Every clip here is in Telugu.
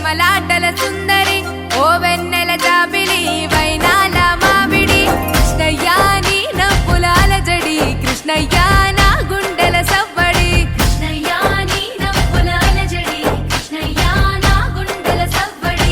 మలాటల సుందరి ఓ వెన్నెల జాబిలి వైనాల మామిడి కృష్ణయ్యా నీ నవ్వులాల జడి కృష్ణయ్యా నా గుండెల సవ్వడి కృష్ణయ్యా నీ నవ్వులాల జడి కృష్ణయ్యా నా గుండెల సవ్వడి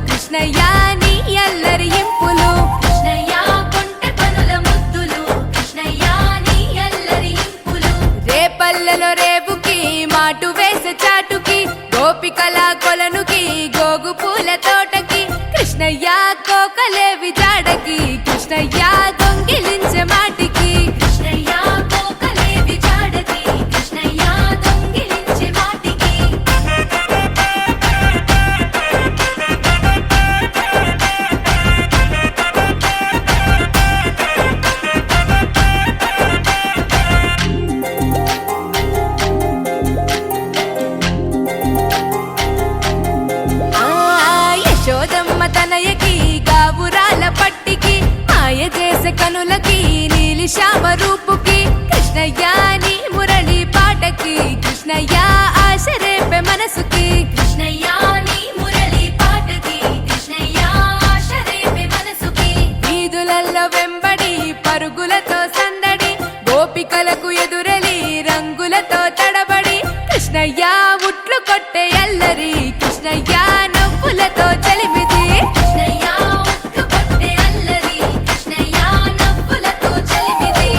కృష్ణయ్యా నీ అల్లరి ఇంపులు కృష్ణయ్యా కొంటె పనుల ముద్దులు కృష్ణయ్యా నీ అల్లరి ఇంపులు రేపల్లెలో రేపుకి మాటు వేసే చాటుకి గోపికల కొలనుకి గోగు పూల తోటకి కృష్ణయ్యా కోకలేవి జాడకి కృష్ణయ్యా దొంగిలించే మాటికి కృష్ణయ్యా కోకలేవి జాడకి కృష్ణయ్యా దొంగిలించే మాటికి మెరిసె కనులకి నీలి శ్యామ రూపుకి కృష్ణయ్య నీ మురళి పాటకి కృష్ణయ్య ఆశ రేపే మనసుకి కృష్ణయ్య నీ మురళి పాటకి కృష్ణయ్య ఆశ రేపే మనసుకి వీధులల్లో వెంబడి పరుగులతో సందడి గోపికలకు ఎదురెలి రంగులతో తడబడి కృష్ణయ్య ఉట్లు కొట్టే అల్లరి కృష్ణయ్య నవ్వులతో చలిమిది కృష్ణయ్య ఉట్లు కొట్టే అల్లరి కృష్ణయ్య నవ్వులతో చలిమిది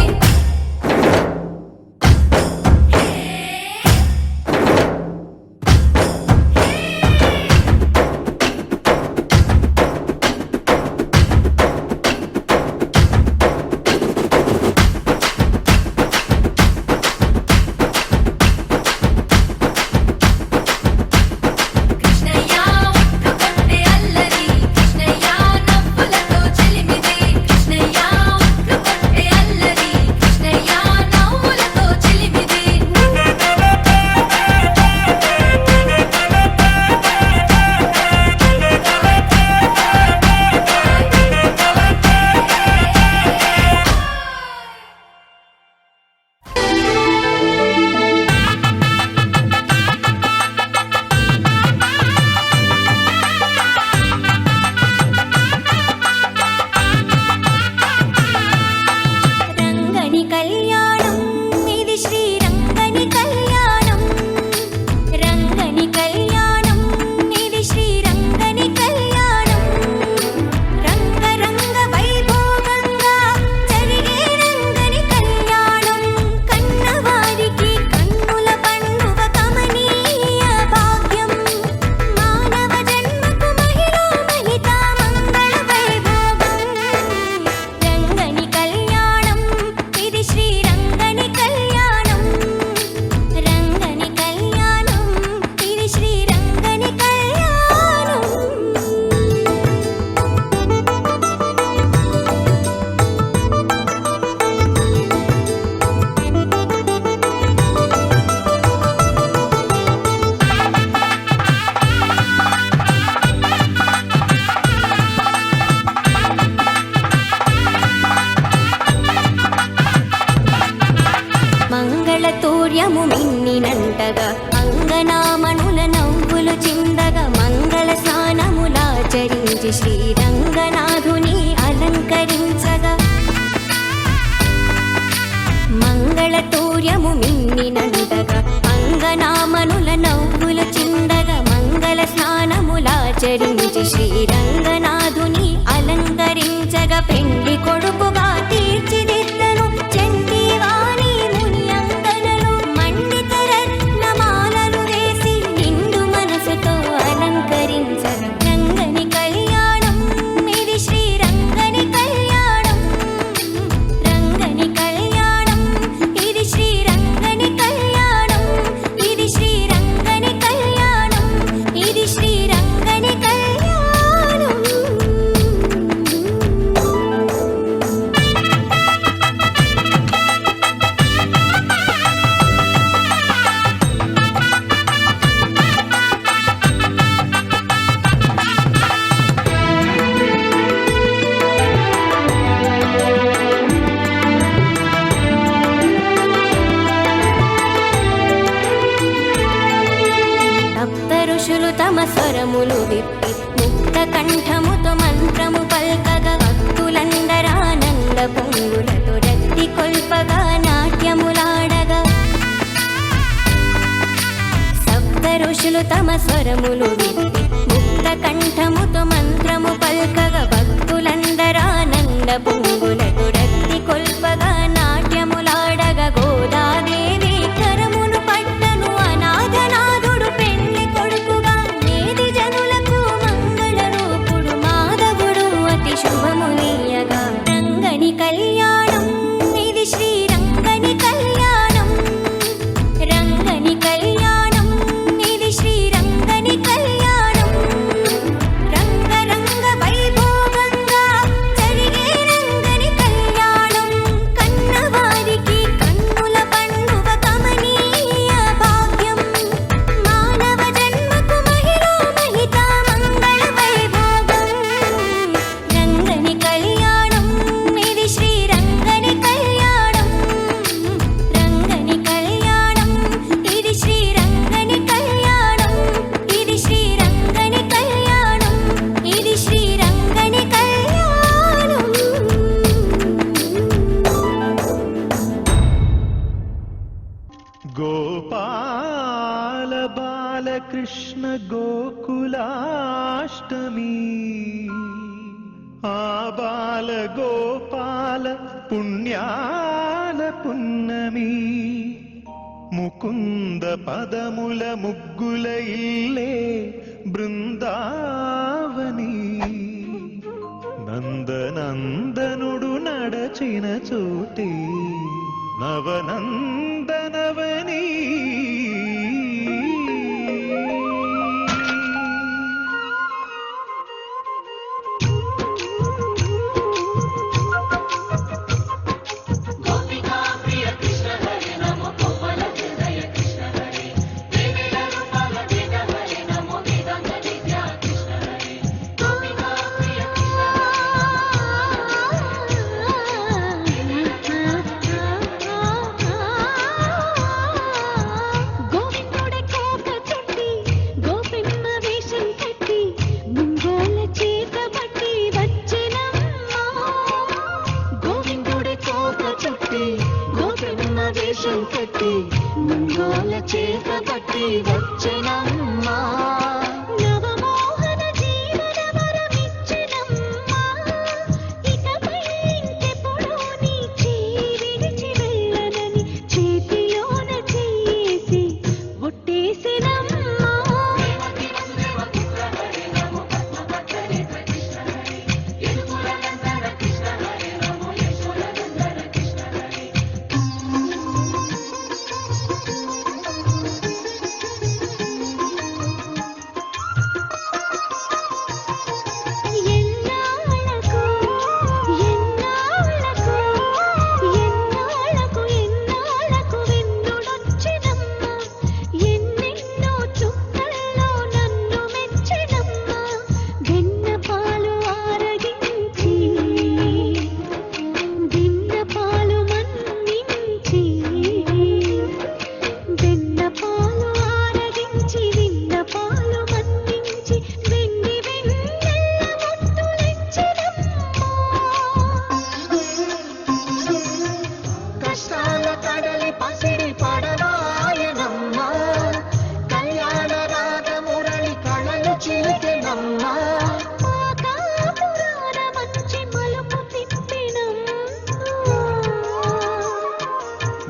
మంగళతూర్యము మిన్నినంటగా అంగనామణుల నవ్వులు చిందగా మంగళ స్నానములాచరించి శ్రీరంగనాథుని అలంకరించగా మంగళతూర్యము మిన్నినంటగా అంగనామణుల నవ్వులు చిందగా మంగళ స్నానములాచరించి శ్రీరంగనాథుని అలంకరించగా పెండ్లి కొడుకుగా తీర్చిదిద్దను చంటివాణి ముని అంకనలు మండిత రత్నమాలలు వేసి నిండు మనసుతో అలంకరించగా రంగని కళ్యాణం ఇది శ్రీరంగని కళ్యాణం రంగని కళ్యాణం ఇది శ్రీరంగని కళ్యాణం ఇది శ్రీరంగని కళ్యాణం ఇది శ్రీరంగని కళ్యాణం సప్త ఋషులు తమ స్వరములు విప్పి ముక్త కంఠముతో మంత్రము పల్కగా భక్తులందరానంద పొంగులతో రక్తి కొల్పగా నాట్యములాడగా సప్త ఋషులు తమ స్వరములు విప్పి ముక్త కంఠముతో మంత్రము పల్కగా భక్తులందరానంద పొంగులతో రక్తి కొల్పగా నాట్యములాడగా గోదాదేవి కరమును పట్టను అనాథనాథుడు పెళ్లి కొడుకుగా నేది జనులకు మంగళ రూపుడు మాధవుడు అతి శుభములీయగా రంగని కళ్యాణం ఇది శ్రీరంగని కళ్యాణం రంగని కళ్యాణం ఇది శ్రీరంగని కళ్యాణం రంగరంగ వైభోగంగా జరిగే రంగని కళ్యాణం బాలకృష్ణ గోకులాష్టమి ఆ బాల గోపాల పుణ్యాల పున్నమి ముకుంద పదముల ముగ్గుల ఇల్లే బృందావని నందనందనుడు నడచిన చోటే నవనందనవని కట్టి మంగళ చేత పట్టి వచ్చెనమ్మా నవమోహన జీవన వరమిచ్చెనమ్మా ఇకపై ఇంకెప్పుడు నీ చేయి విడిచి వెళ్ళనని చేతిలోన చేసి ఒట్టేసెనమ్మా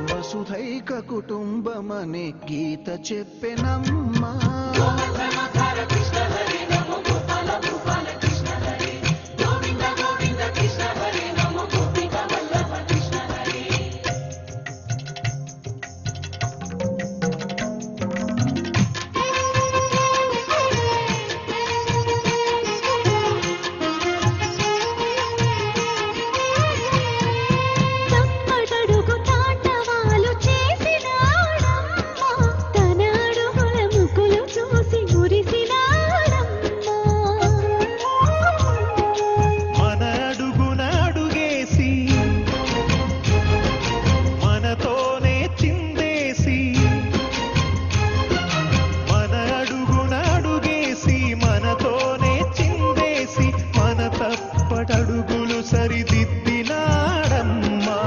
వసుధైక కుటుంబమనే గీత చెప్పెనమ్మా అడుగులు సరిదిద్దినాడమ్మా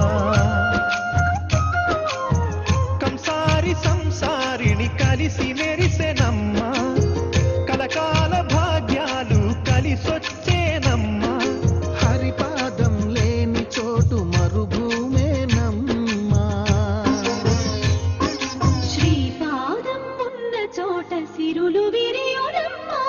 కంసారి సంసారిని కలిసి మెరిసెనమ్మా కలకాల భాగ్యాలు కలిసొచ్చేనమ్మా హరిపాదం లేని చోటు మరుభూమేనమ్మా శ్రీపాదం ఉన్న చోట సిరులు విరియునమ్మా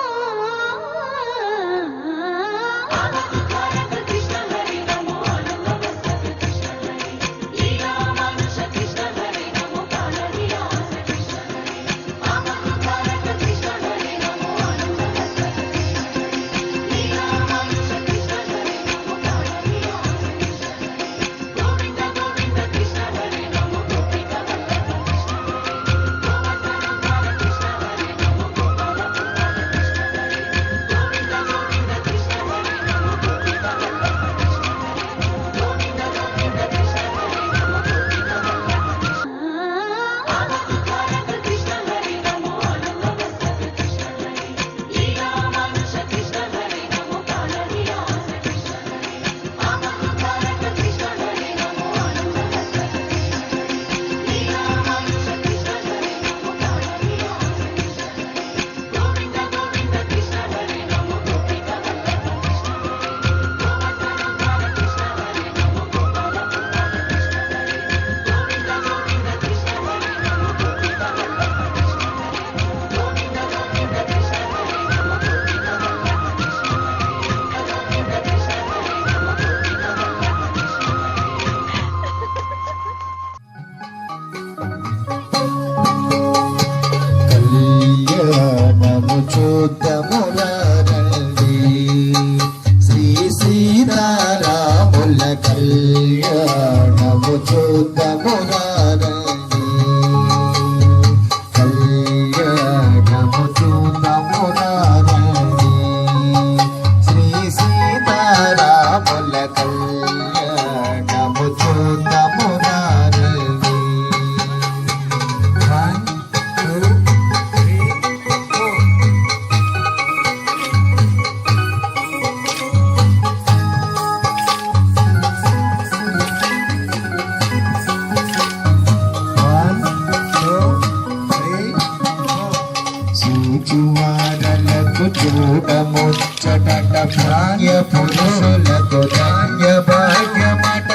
చూచువారలకు చూడముచ్చట భాగ్య పురుషులకు ధాన్య భాగ్యమట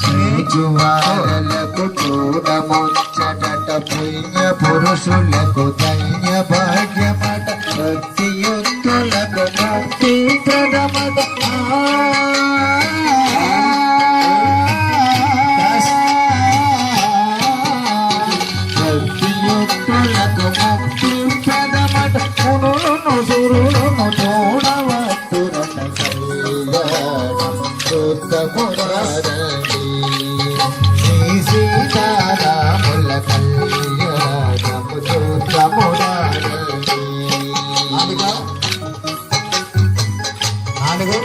చూచువారలకు చూడముచ్చట పుణ్య పురుషులకు ధన్య భాగ్యమట భక్తియుక్తులకు ముక్తి ప్రదమట భక్తియుక్తులకు ముక్తి ప్రదమట మునులను సురులను చూడవత్తురట కళ్యాణం చూద్దమురారండి శ్రీ సీతారాముల కళ్యాణం చూద్దమురారండి నాలుగు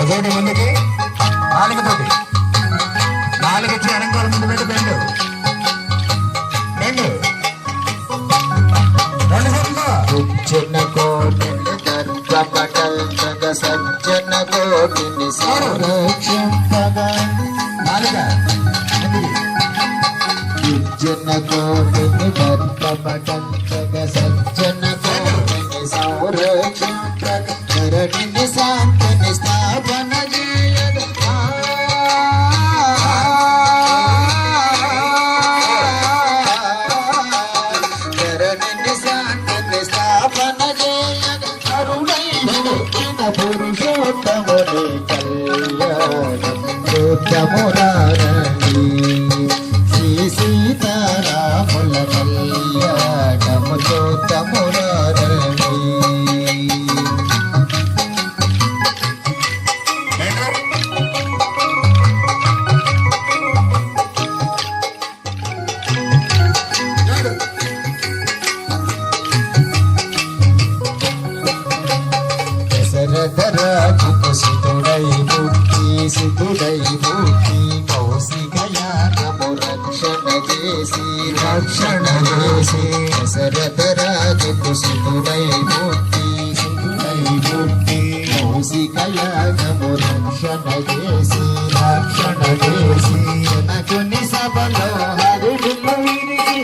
ఒకటి ముందుకి నాలుగుతోటి నాలుగు ఇచ్చి వెనకాల ముందు పెట్టి రెండు రెండు రెండు సజ్జన కోటిని గర్భపటల్చగ సజ్జన కోటిని సంరక్షింపగా నాలుగ సజ్జన కోటిని గర్భపటల్చగ సజ్జన కోటిని సంరక్షింపగా ధరణిని శాంతిని స్థాపన చేయదు ధరణిని శాంతిని స్థాపన చేయదు కరుణైన పురుషోత్తముని కళ్యాణం చూద్దమురారండి శ్రీ సీతారాముల కళ్యాణం చూద్దమురారండి దశరథరాజుకు సుతుడై ముక్తి సుతుడై ముక్తి కౌశికయానము రక్షణ చేసి దశరథరాజుకు సుతుడై ముక్తి సుతుడై ముక్తి కౌశికయానము రక్షణ చేసి జనకుని సభలో హరుడులు విరిగి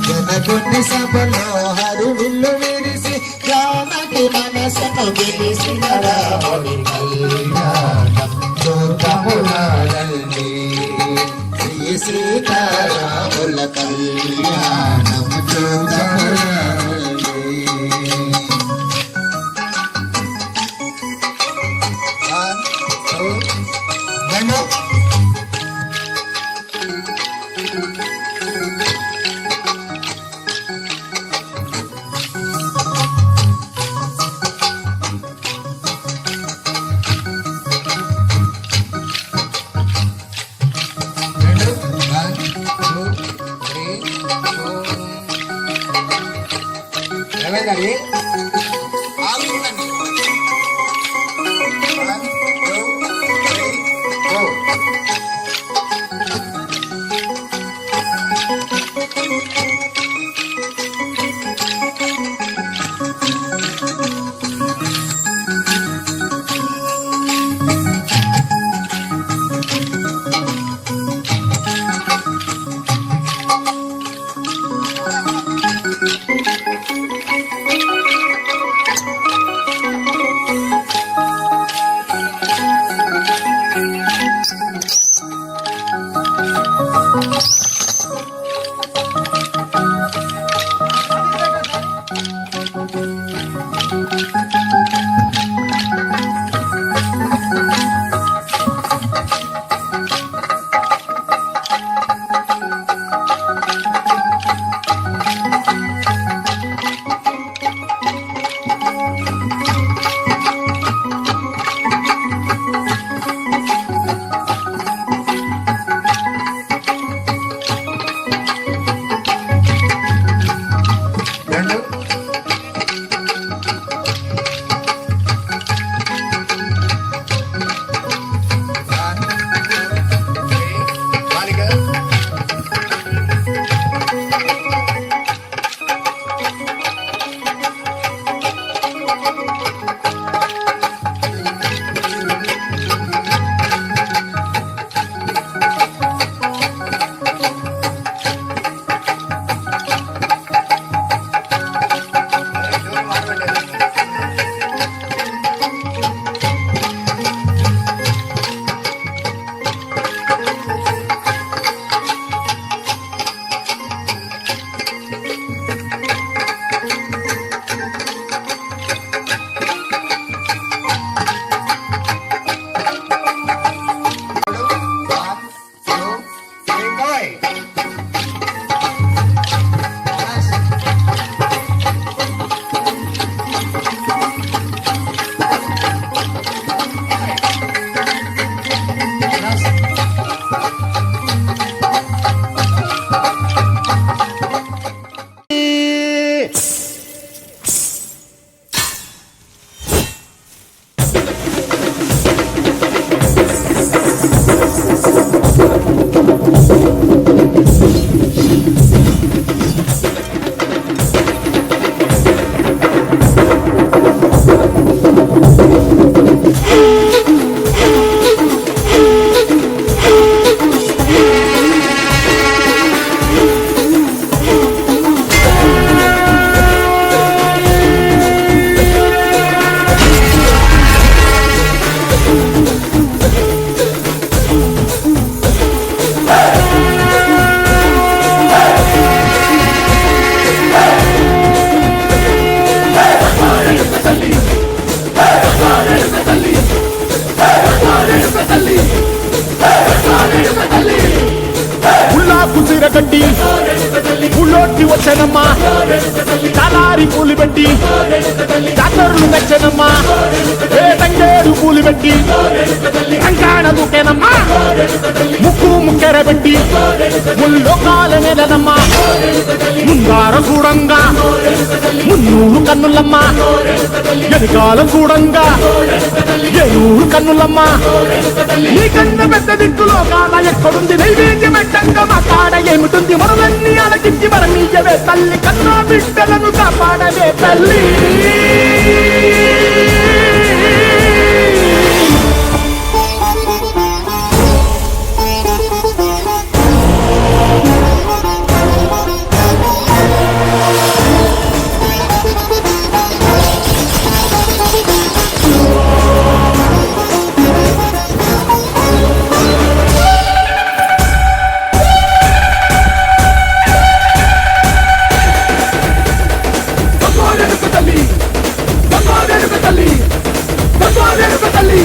జనకుని సభలో హరువిల్లు విరిసి జానకి మనసును గెలిసిన రాముడి కళ్యాణం చూద్దమురారండి శ్రీ సీతారాముల కళ్యాణం చూద్దమురారండి రెండు వచ్చనమ్మా చాలారి పూలు పెట్టి జాతరలు మెచ్చనమ్మా ఏ తంగేడు పూలు పెట్టి కంకాణ దూకేనమ్మా ముక్కు ముక్కెర పెట్టి ముల్లోకాల నెలనమ్మా ముందార చూడంగా మున్నూరు కన్నులమ్మా ఎనకాల చూడంగా ఏనూరు కన్నులమ్మా నీ కన్న పెద్ద దిక్కులో కాన ఎక్కడుంది నైవేద్యం పెట్టంగా మా కాడ ఏమిటుంది మనలన్నీ అలకించి మరణీయవే తల్లి కన్నా బిడ్డలను కాపాడవే తల్లి తల్లి